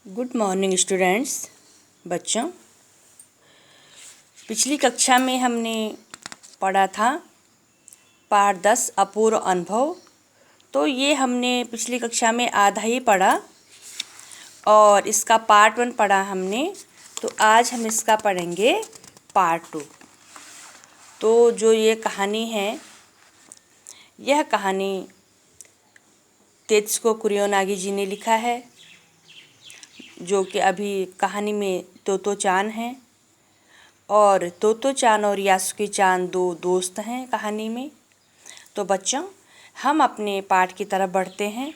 Good morning students. बच्चों, पिछली कक्षा में हमने पढ़ा था पाठ 10 अपूर्व अनुभव। तो ये हमने पिछली कक्षा में आधा ही पढ़ा और इसका पार्ट 1 पढ़ा हमने। तो आज हम इसका पढ़ेंगे पार्ट 2। तो जो ये कहानी है, यह कहानी तेत्सुको कुरियोनागी जी ने लिखा है, जो कि अभी कहानी में तोतो-चान हैं। और तोतो-चान और यासुकी-चान दो दोस्त हैं कहानी में। तो बच्चों, हम अपने पाठ की तरफ बढ़ते हैं।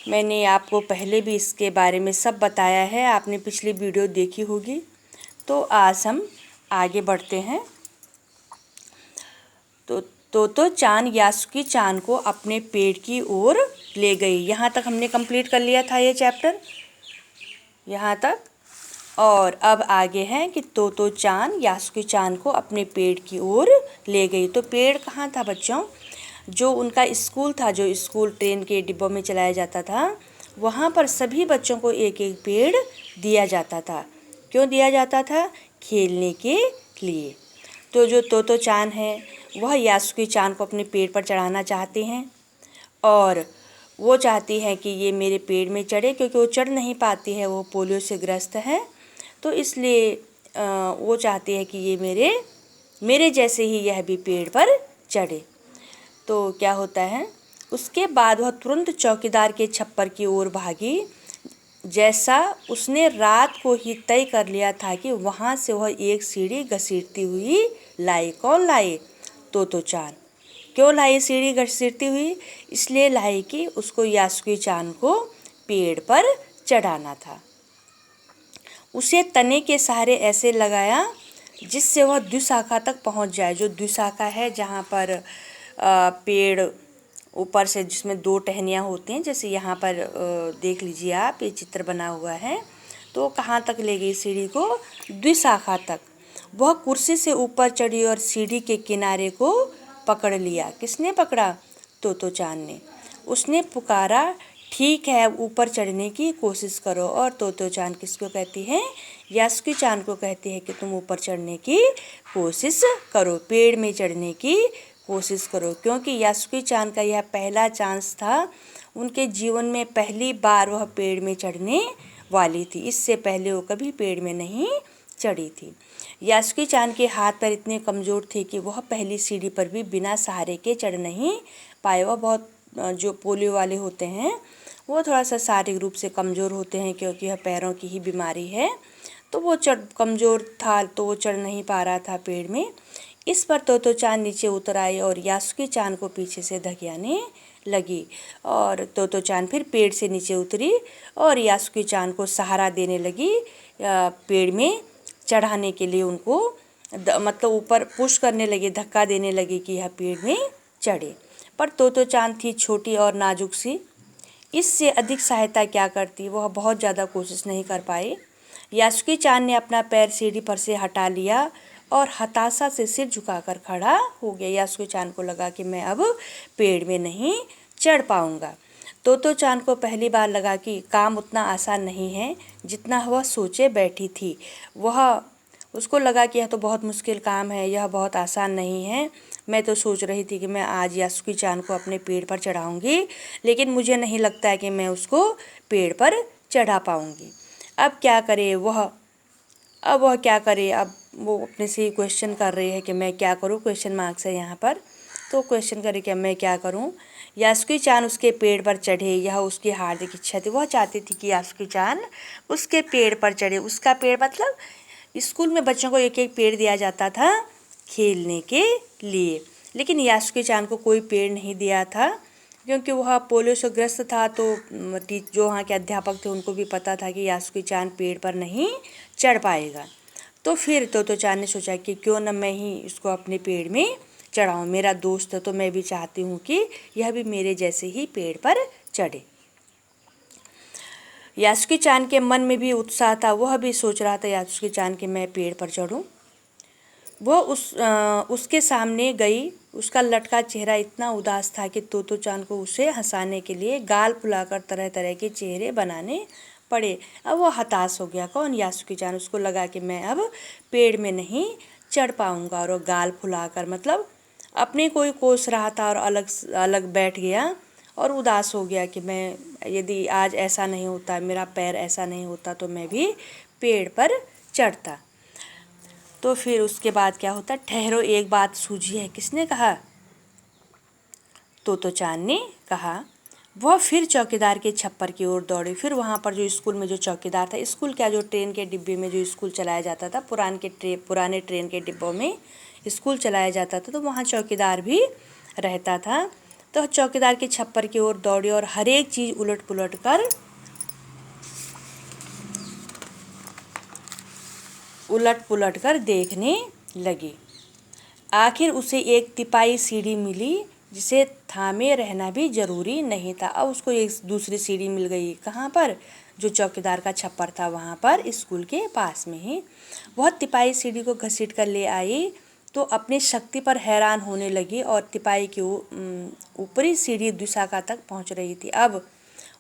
मैंने आपको पहले भी इसके बारे में सब बताया है, आपने पिछली वीडियो देखी होगी। तो आज हम आगे बढ़ते हैं। तो तोतो-चान यासुकी-चान को अपने पेड़ की ओर ले गई। यहाँ तक हमने कंप्लीट कर लिया था ये चैप्टर, यहाँ तक। और अब आगे है कि तोतो-चान यासुकी-चान को अपने पेड़ की ओर ले गई। तो पेड़ कहाँ था बच्चों? जो उनका स्कूल था, जो स्कूल ट्रेन के डिब्बों में चलाया जाता था, वहाँ पर सभी बच्चों को एक एक पेड़ दिया जाता था। क्यों दिया जाता था? खेलने के लिए। तो जो तोतो-चान है वह यासुकी-चान को अपने पेड़ पर चढ़ाना चाहते हैं और वो चाहती हैं कि ये मेरे पेड़ में चढ़े, क्योंकि वो चढ़ नहीं पाती है, वो पोलियो से ग्रस्त है। तो इसलिए वो चाहती है कि ये मेरे जैसे ही यह भी पेड़ पर चढ़े। तो क्या होता है, उसके बाद वह तुरंत चौकीदार के छप्पर की ओर भागी। जैसा उसने रात को ही तय कर लिया था कि वहाँ से वह एक सीढ़ी घसीटती हुई लाई। कौन लाई? तोतो-चान। क्यों लाई सीढ़ी घसीटती हुई? इसलिए लाई कि उसको यासुकी-चान को पेड़ पर चढ़ाना था। उसे तने के सहारे ऐसे लगाया जिससे वह द्विशाखा तक पहुंच जाए। जो द्विशाखा है, जहाँ पर पेड़ ऊपर से जिसमें दो टहनियाँ होती हैं, जैसे यहाँ पर देख लीजिए आप, ये चित्र बना हुआ है। तो कहाँ तक ले गई सीढ़ी को? द्विशाखा तक। वह कुर्सी से ऊपर चढ़ी और सीढ़ी के किनारे को पकड़ लिया। किसने पकड़ा? तोतो-चान ने। उसने पुकारा, ठीक है, अब ऊपर चढ़ने की कोशिश करो। और तोतो-चान किसको कहती है? यासुकी-चान को कहती है कि तुम ऊपर चढ़ने की कोशिश करो, पेड़ में चढ़ने की कोशिश करो। क्योंकि यासुकी-चान का यह पहला चांस था, उनके जीवन में पहली बार वह पेड़ में चढ़ने वाली थी। इससे पहले वो कभी पेड़ में नहीं चढ़ी थी। यासुकी-चान के हाथ पैर इतने कमज़ोर थे कि वह पहली सीढ़ी पर भी बिना सहारे के चढ़ नहीं पाए। वह बहुत, जो पोलियो वाले होते हैं वो थोड़ा सा शारीरिक रूप से कमज़ोर होते हैं, क्योंकि यह पैरों की ही बीमारी है। तो वो कमज़ोर था, तो वो चढ़ नहीं पा रहा था पेड़ में। इस पर तोतो-चान नीचे उतर आई और यासुकी-चान को पीछे से धकेलने लगी। और तोतो-चान फिर पेड़ से नीचे उतरी और यासुकी-चान को सहारा देने लगी, पेड़ में चढ़ाने के लिए उनको मतलब ऊपर पुश करने लगी, धक्का देने लगी कि यह पेड़ में चढ़े। पर तोतो-चान थी छोटी और नाजुक सी, इससे अधिक सहायता क्या करती, वह बहुत ज़्यादा कोशिश नहीं कर पाई। यासुकी-चान ने अपना पैर सीढ़ी पर से हटा लिया और हताशा से सिर झुकाकर खड़ा हो गया। यासुकी-चान को लगा कि मैं अब पेड़ में नहीं चढ़ पाऊंगा। तोतो-चान को पहली बार लगा कि काम उतना आसान नहीं है जितना वह सोचे बैठी थी। उसको लगा कि यह तो बहुत मुश्किल काम है, यह बहुत आसान नहीं है। मैं तो सोच रही थी कि मैं आज यासुकी-चान को अपने पेड़ पर चढ़ाऊंगी, लेकिन मुझे नहीं लगता है कि मैं उसको पेड़ पर चढ़ा पाऊंगी। अब क्या करे वह? अब वो अपने से ही क्वेश्चन कर रही है कि मैं क्या करूं। क्वेश्चन मार्क्स है यहाँ पर। तो क्वेश्चन करे कि मैं क्या करूं। यासुकी-चान उसके पेड़ पर चढ़े, यह उसकी हार्दिक इच्छा थी। वह चाहती थी कि यासुकी-चान उसके पेड़ पर चढ़े। उसका पेड़ मतलब स्कूल में बच्चों को एक एक पेड़ दिया जाता था खेलने के लिए, लेकिन यासुकी-चान को कोई पेड़ नहीं दिया था, क्योंकि वह पोलियो से ग्रस्त था। तो जो वहाँ के अध्यापक थे उनको भी पता था कि यासुकी-चान पेड़ पर नहीं चढ़ पाएगा। तो फिर तोतो-चान ने सोचा कि क्यों न मैं ही इसको अपने पेड़ में चढ़ाऊँ। मेरा दोस्त है तो मैं भी चाहती हूँ कि यह भी मेरे जैसे ही पेड़ पर चढ़े। यासुकी-चान के मन में भी उत्साह था, वह भी सोच रहा था यासुकी-चान कि मैं पेड़ पर चढ़ूं। वह उसके सामने गई। उसका लटका चेहरा इतना उदास था कि तोतो-चान को उसे हंसाने के लिए गाल फुलाकर तरह तरह के चेहरे बनाने पड़े। अब वो हताश हो गया, कौन? यासुकी-चान। उसको लगा कि मैं अब पेड़ में नहीं चढ़ पाऊँगा, और वो गाल फुलाकर मतलब अपने को ही कोस रहा था और अलग अलग बैठ गया और उदास हो गया कि मैं, यदि आज ऐसा नहीं होता, मेरा पैर ऐसा नहीं होता, तो मैं भी पेड़ पर चढ़ता। तो फिर उसके बाद क्या होता, ठहरो एक बात सूझी है। किसने कहा? तोतो-चान ने कहा। वह फिर चौकीदार के छप्पर की ओर दौड़े। फिर वहाँ पर जो स्कूल में जो चौकीदार था, स्कूल क्या, जो ट्रेन के डिब्बे में जो स्कूल चलाया जाता था, पुराने ट्रेन के डिब्बों में स्कूल चलाया जाता था, तो वहाँ चौकीदार भी रहता था। तो चौकीदार के छप्पर की ओर दौड़े और हर एक चीज़ उलट पुलट कर देखने लगी। आखिर उसे एक तिपाई सीढ़ी मिली जिसे थामे रहना भी जरूरी नहीं था। अब उसको एक दूसरी सीढ़ी मिल गई। कहाँ पर? जो चौकीदार का छप्पर था वहाँ पर, स्कूल के पास में ही। वह तिपाई सीढ़ी को घसीट कर ले आई तो अपनी शक्ति पर हैरान होने लगी और तिपाई की ऊपरी सीढ़ी द्विशाखा तक पहुँच रही थी। अब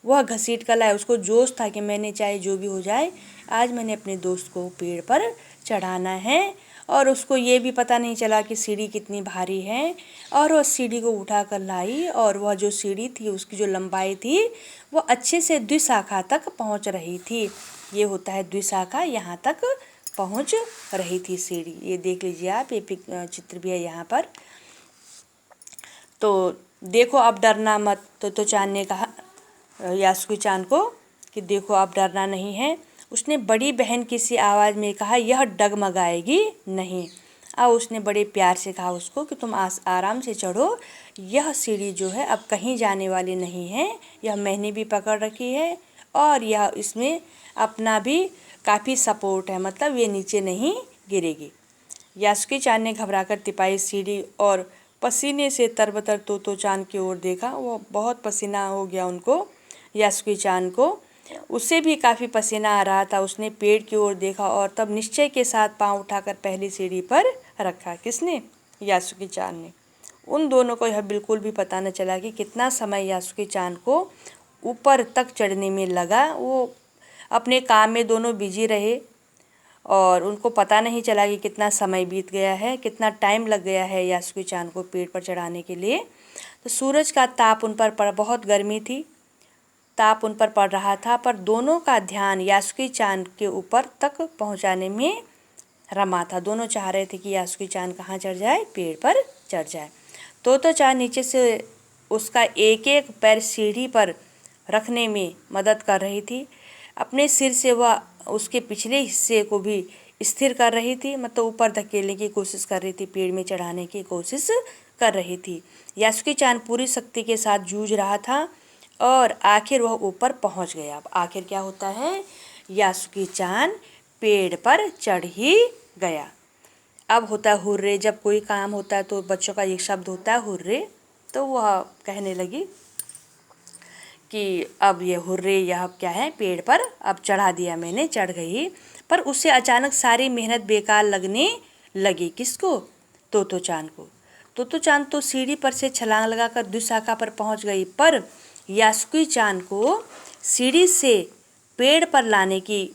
वह घसीट कर लाया। उसको जोश था कि मैंने चाहे जो भी हो जाए, आज मैंने अपने दोस्त को पेड़ पर चढ़ाना है। और उसको ये भी पता नहीं चला कि सीढ़ी कितनी भारी है, और वह सीढ़ी को उठा कर लाई, और वह जो सीढ़ी थी उसकी जो लंबाई थी वो अच्छे से द्विशाखा तक पहुंच रही थी। ये होता है द्विशाखा, यहाँ तक पहुंच रही थी सीढ़ी। ये देख लीजिए आप, ये चित्र भी है यहाँ पर। तो देखो अब डरना मत, तो चान ने कहा यासुकी-चान को कि देखो अब डरना नहीं है। उसने बड़ी बहन की सी आवाज़ में कहा, यह डगमगाएगी नहीं। अब उसने बड़े प्यार से कहा उसको कि तुम आराम से चढ़ो, यह सीढ़ी जो है अब कहीं जाने वाली नहीं है, यह मैंने भी पकड़ रखी है और यह इसमें अपना भी काफ़ी सपोर्ट है, मतलब ये नीचे नहीं गिरेगी। यासुकी-चान ने घबराकर तिपाई सीढ़ी और पसीने से तरबतर तोतो-चान की ओर देखा। वो बहुत पसीना हो गया उनको, यासुकी-चान को। उससे भी काफ़ी पसीना आ रहा था। उसने पेड़ की ओर देखा और तब निश्चय के साथ पांव उठाकर पहली सीढ़ी पर रखा। किसने? यासुकी-चान ने। उन दोनों को यह बिल्कुल भी पता न चला कि कितना समय यासुकी-चान को ऊपर तक चढ़ने में लगा। वो अपने काम में दोनों बिजी रहे और उनको पता नहीं चला कि कितना समय बीत गया है, कितना टाइम लग गया है यासुकी-चान को पेड़ पर चढ़ाने के लिए। तो सूरज का ताप उन पर बहुत गर्मी थी, ताप उन पर पड़ रहा था, पर दोनों का ध्यान यासुकी-चान के ऊपर तक पहुंचाने में रमा था। दोनों चाह रहे थे कि यासुकी-चान कहाँ चढ़ जाए? पेड़ पर चढ़ जाए। तोतो-चान नीचे से उसका एक एक पैर सीढ़ी पर रखने में मदद कर रही थी। अपने सिर से वह उसके पिछले हिस्से को भी स्थिर कर रही थी, मतलब ऊपर धकेलने की कोशिश कर रही थी, पेड़ में चढ़ाने की कोशिश कर रही थी। यासुकी-चान पूरी शक्ति के साथ जूझ रहा था और आखिर वह ऊपर पहुंच गया। अब आखिर क्या होता है? यासुकी-चान पेड़ पर चढ़ ही गया। अब होता है हुर्रे। जब कोई काम होता है तो बच्चों का एक शब्द होता है हुर्रे। तो वह कहने लगी कि अब ये हुर्रे, यह क्या है? पेड़ पर अब चढ़ा दिया मैंने, चढ़ गई। पर उससे अचानक सारी मेहनत बेकार लगने लगी। किसको? तोतो-चान को। तोतो-चान तो सीढ़ी पर से छलांग लगाकर द्विशाखा पर पहुंच गई, पर यासुकी-चान को सीढ़ी से पेड़ पर लाने की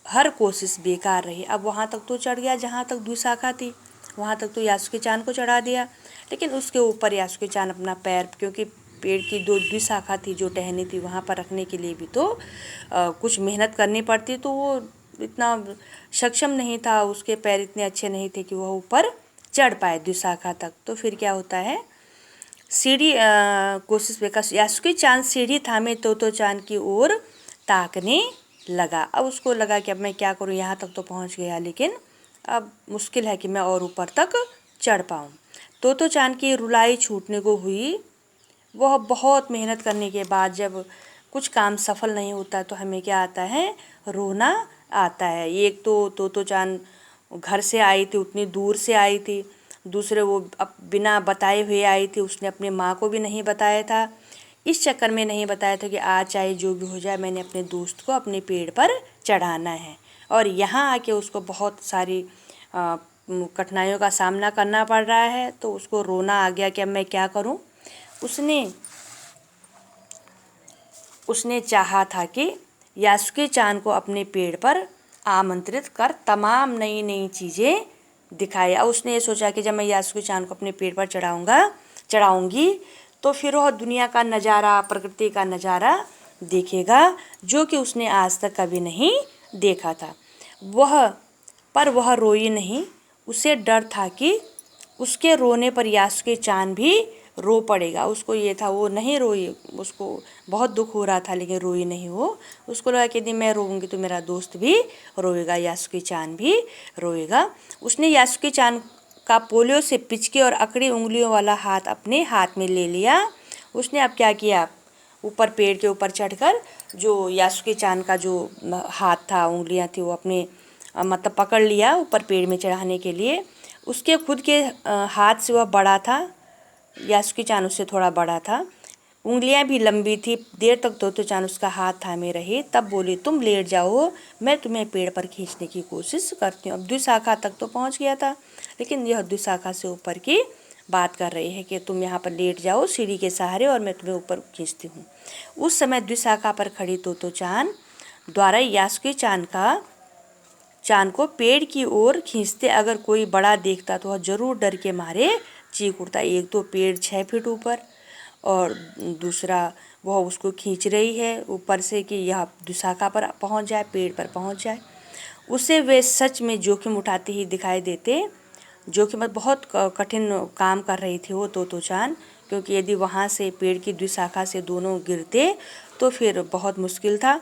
हर कोशिश बेकार रही। अब वहाँ तक तो चढ़ गया जहाँ तक द्विशाखा थी, वहाँ तक तो यासुकी-चान को चढ़ा दिया, लेकिन उसके ऊपर यासुकी-चान अपना पैर, क्योंकि पेड़ की दो द्विशाखा थी जो टहनी थी, वहाँ पर रखने के लिए भी तो कुछ मेहनत करनी पड़ती, तो वो इतना सक्षम नहीं था, उसके पैर इतने अच्छे नहीं थे कि वह ऊपर चढ़ पाए द्विशाखा तक। तो फिर क्या होता है? सीढ़ी कोशिश बेकार। यासुकी-चान सीढ़ी थामे तोतो-चान की ओर ताकने लगा। अब उसको लगा कि अब मैं क्या करूं, यहाँ तक तो पहुँच गया, लेकिन अब मुश्किल है कि मैं और ऊपर तक चढ़ पाऊँ। तोतो-चान की रुलाई छूटने को हुई। वह बहुत मेहनत करने के बाद जब कुछ काम सफल नहीं होता तो हमें क्या आता है? रोना आता है। एक तो तोतो-चान घर से आई थी, उतनी दूर से आई थी। दूसरे वो अब बिना बताए हुए आई थी, उसने अपने माँ को भी नहीं बताया था। इस चक्कर में नहीं बताया था कि आज चाहे जो भी हो जाए मैंने अपने दोस्त को अपने पेड़ पर चढ़ाना है। और यहाँ आके उसको बहुत सारी कठिनाइयों का सामना करना पड़ रहा है, तो उसको रोना आ गया कि अब मैं क्या करूँ। उसने चाहा था कि यासुके चान को अपने पेड़ पर आमंत्रित कर तमाम नई नई चीज़ें दिखाई। और उसने ये सोचा कि जब मैं यासुके चान को अपने पेड़ पर चढ़ाऊंगी तो फिर वह दुनिया का नज़ारा, प्रकृति का नज़ारा देखेगा जो कि उसने आज तक कभी नहीं देखा था। वह रोई नहीं। उसे डर था कि उसके रोने पर यासुके चान भी रो पड़ेगा। उसको ये था, वो नहीं रोई, उसको बहुत दुख हो रहा था लेकिन रोई नहीं वो। उसको लगा कि यदि मैं रोऊंगी तो मेरा दोस्त भी रोएगा, यासुके चान भी रोएगा। उसने यासुके चान का पोलियो से पिचके और अकड़ी उंगलियों वाला हाथ अपने हाथ में ले लिया। उसने अब क्या किया, ऊपर पेड़ के ऊपर चढ़कर जो यासुके चान का जो हाथ था, उंगलियां थी, वो अपने मतलब पकड़ लिया ऊपर पेड़ में चढ़ाने के लिए। उसके खुद के हाथ से वह बड़ा था, यासुके चान उससे थोड़ा बड़ा था, उंगलियां भी लंबी थी। देर तक तोतो चान उसका हाथ थामे रही। तब बोली, तुम लेट जाओ, मैं तुम्हें पेड़ पर खींचने की कोशिश करती हूँ। अब द्विशाखा तक तो पहुँच गया था, लेकिन यह द्विशाखा से ऊपर की बात कर रही है कि तुम यहाँ पर लेट जाओ सीढ़ी के सहारे और मैं तुम्हें ऊपर खींचती हूँ। उस समय द्विशाखा पर खड़ी तोतो चान द्वारा यासुके चान को पेड़ की ओर खींचते अगर कोई बड़ा देखता तो वह जरूर डर के मारे चीख उठता। एक तो पेड़ 6 फीट ऊपर और दूसरा वह उसको खींच रही है ऊपर से कि यह द्विशाखा पर पहुंच जाए, पेड़ पर पहुंच जाए। उसे वे सच में जोखिम उठाते ही दिखाई देते। जोखिम बहुत कठिन काम कर रही थी वो तोतो चान, क्योंकि यदि वहाँ से पेड़ की द्विशाखा से दोनों गिरते तो फिर बहुत मुश्किल था।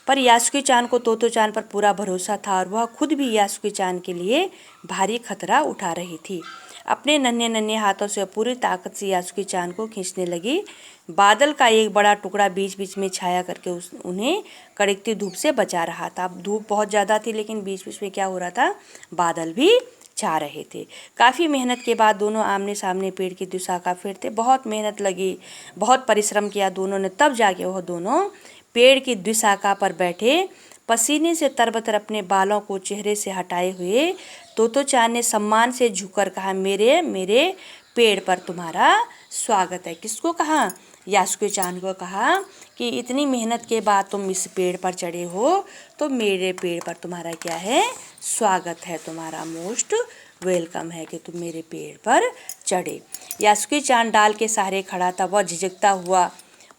पर यासुके चान को तोतो चान पर पूरा भरोसा था और वह खुद भी यासुके चान के लिए भारी खतरा उठा रही थी। अपने नन्हे नन्हे हाथों से पूरी ताकत से यासुके चान को खींचने लगी। बादल का एक बड़ा टुकड़ा बीच बीच में छाया करके उन्हें कड़कती धूप से बचा रहा था। अब धूप बहुत ज़्यादा थी लेकिन बीच बीच में क्या हो रहा था, बादल भी छा रहे थे। काफ़ी मेहनत के बाद दोनों आमने सामने पेड़ की द्विशाखा फेरते। बहुत मेहनत लगी, बहुत परिश्रम किया दोनों ने, तब जाके वह दोनों पेड़ की द्विशाखा पर बैठे। पसीने से तरबतर अपने बालों को चेहरे से हटाए हुए तोतो चान ने सम्मान से झुककर कहा, मेरे पेड़ पर तुम्हारा स्वागत है। किसको कहा? यासुके चान को कहा कि इतनी मेहनत के बाद तुम इस पेड़ पर चढ़े हो तो मेरे पेड़ पर तुम्हारा क्या है, स्वागत है, तुम्हारा मोस्ट वेलकम है कि तुम मेरे पेड़ पर चढ़े। यासुके चान डाल के सहारे खड़ा था। वह झिझकता हुआ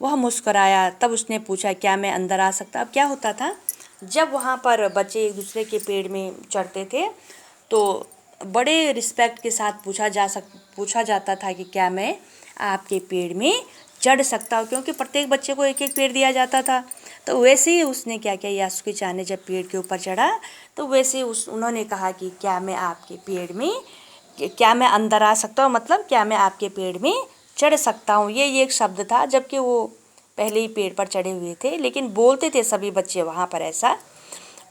वह मुस्कुराया। तब उसने पूछा, क्या मैं अंदर आ सकता? अब क्या होता था, जब वहाँ पर बच्चे एक दूसरे के पेड़ में चढ़ते थे तो बड़े रिस्पेक्ट के साथ पूछा जाता था कि क्या मैं आपके पेड़ में चढ़ सकता हूँ, क्योंकि प्रत्येक बच्चे को एक एक पेड़ दिया जाता था। तो वैसे ही उसने क्या किया, यासुके चान ने जब पेड़ के ऊपर चढ़ा तो वैसे उन्होंने कहा कि क्या मैं आपके पेड़ में, क्या मैं अंदर आ सकता हूँ, मतलब क्या मैं आपके पेड़ में चढ़ सकता हूँ। ये एक शब्द था, जबकि वो पहले ही पेड़ पर चढ़े हुए थे, लेकिन बोलते थे सभी बच्चे वहाँ पर ऐसा।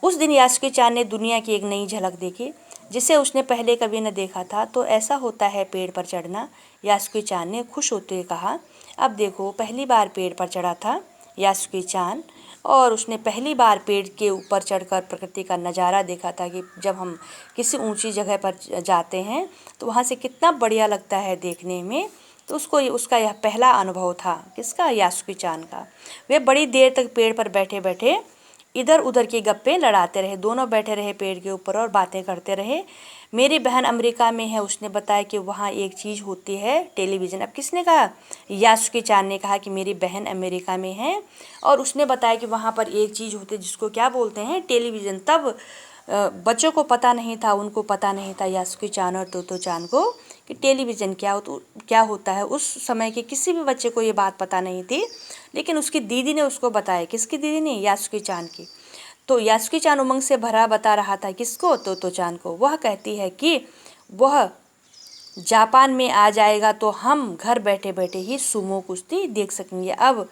उस दिन यासुके चान ने दुनिया की एक नई झलक देखी जिसे उसने पहले कभी न देखा था। तो ऐसा होता है पेड़ पर चढ़ना, यासुके चान ने खुश होते हुए कहा। अब देखो, पहली बार पेड़ पर चढ़ा था यासुके चान और उसने पहली बार पेड़ के ऊपर चढ़कर प्रकृति का नज़ारा देखा था कि जब हम किसी ऊंची जगह पर जाते हैं तो वहाँ से कितना बढ़िया लगता है देखने में। तो उसका यह पहला अनुभव था। किसका? यासुके चान का। वे बड़ी देर तक पेड़ पर बैठे बैठे इधर उधर की गप्पे लड़ाते रहे। दोनों बैठे रहे पेड़ के ऊपर और बातें करते रहे। मेरी बहन अमेरिका में है, उसने बताया कि वहाँ एक चीज़ होती है, टेलीविज़न। अब किसने कहा? यासुके चान ने कहा कि मेरी बहन अमेरिका में है और उसने बताया कि वहाँ पर एक चीज़ होती है जिसको क्या बोलते हैं, टेलीविज़न। तब बच्चों को पता नहीं था, उनको पता नहीं था यासुके चान और तोतो चान को कि टेलीविज़न क्या होता है। उस समय के किसी भी बच्चे को ये बात पता नहीं थी, लेकिन उसकी दीदी ने उसको बताया। किसकी दीदी ने? यासुके चान की। तो यासुके चान उमंग से भरा बता रहा था। किसको? तोतो चान को। वह कहती है कि वह जापान में आ जाएगा तो हम घर बैठे बैठे ही सुमो कुश्ती देख सकेंगे। अब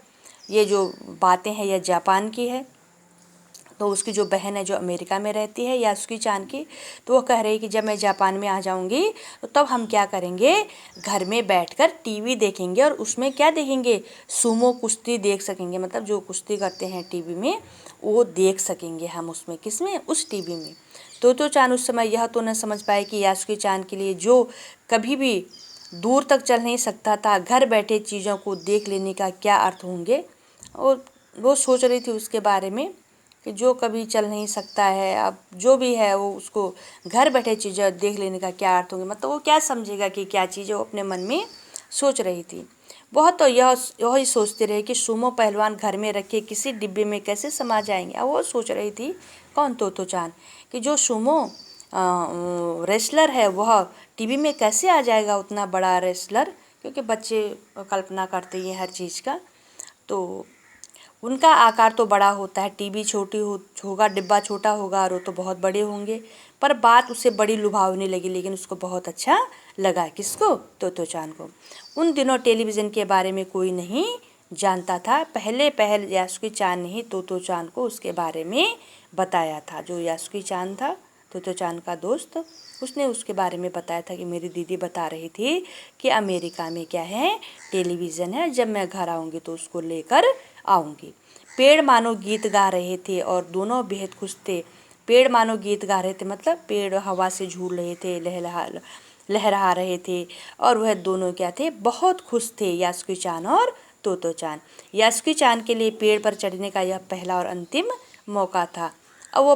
ये जो बातें हैं यह जापान की है। तो उसकी जो बहन है जो अमेरिका में रहती है यासुके चान की, तो वो कह रही कि जब मैं जापान में आ जाऊंगी तो तब हम क्या करेंगे, घर में बैठकर टीवी देखेंगे और उसमें क्या देखेंगे, सुमो कुश्ती देख सकेंगे। मतलब जो कुश्ती करते हैं टीवी में वो देख सकेंगे हम उसमें। किसमें? उस टीवी में। तोतो चान उस समय यह तो न समझ पाए कि यासुके चान के लिए जो कभी भी दूर तक चल नहीं सकता था, घर बैठे चीज़ों को देख लेने का क्या अर्थ होंगे। और वो सोच रही थी उसके बारे में कि जो कभी चल नहीं सकता है, अब जो भी है वो उसको घर बैठे चीज़ें देख लेने का क्या अर्थ होंगे, मतलब वो क्या समझेगा कि क्या चीज़ है, वो अपने मन में सोच रही थी। बहुत तो यही सोचते रहे कि सुमो पहलवान घर में रखे किसी डिब्बे में कैसे समा जाएंगे। अब वो सोच रही थी कौन, तोतो चान, कि जो सुमो रेसलर है वह टीवी में कैसे आ जाएगा, उतना बड़ा रेसलर, क्योंकि बच्चे कल्पना करते हैं हर चीज़ का। तो उनका आकार तो बड़ा होता है, टीवी छोटी होगा, डिब्बा छोटा होगा और वो तो बहुत बड़े होंगे। पर बात उसे बड़ी लुभावनी लगी, लेकिन उसको बहुत अच्छा लगा। किसको? तोतो चान को। उन दिनों टेलीविज़न के बारे में कोई नहीं जानता था। पहल यासुकी चान ने ही तोतो चान को उसके बारे में बताया था। जो यासुकी चान था, तोतो चान का दोस्त, उसने उसके बारे में बताया था कि मेरी दीदी बता रही थी कि अमेरिका में क्या है, टेलीविज़न है, जब मैं घर आऊँगी तो उसको लेकर आऊँगी। पेड़ मानो गीत गा रहे थे और दोनों बेहद खुश थे। पेड़ मानो गीत गा रहे थे मतलब पेड़ हवा से झूल रहे थे, लहरा रहे थे, और वह दोनों क्या थे, बहुत खुश थे, यासुकी चान और तोतो चान। यासुकी चान के लिए पेड़ पर चढ़ने का यह पहला और अंतिम मौका था। और वो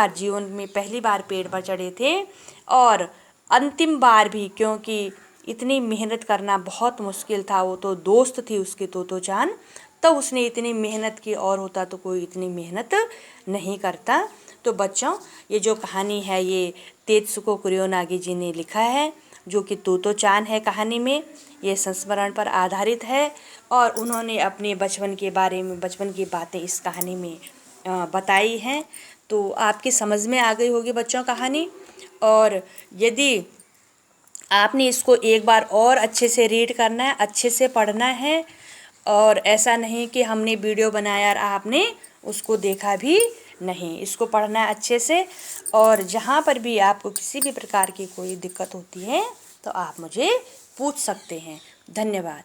जीवन में पहली बार पेड़ पर चढ़े थे, और अंतिम बार भी, क्योंकि इतनी मेहनत करना बहुत मुश्किल था। वो तो दोस्त थी उसके, तोतो चान, तो उसने इतनी मेहनत की, और होता तो कोई इतनी मेहनत नहीं करता। तो बच्चों, ये जो कहानी है ये तेत्सुको कुरियोनागी जी ने लिखा है, जो कि तोतो चान है कहानी में। ये संस्मरण पर आधारित है, और उन्होंने अपने बचपन के बारे में, बचपन की बातें इस कहानी में बताई हैं। तो आपकी समझ में आ गई होगी बच्चों कहानी। और यदि आपने इसको एक बार और अच्छे से रीड करना है, अच्छे से पढ़ना है, और ऐसा नहीं कि हमने वीडियो बनाया और आपने उसको देखा भी नहीं। इसको पढ़ना है अच्छे से, और जहाँ पर भी आपको किसी भी प्रकार की कोई दिक्कत होती है तो आप मुझे पूछ सकते हैं। धन्यवाद।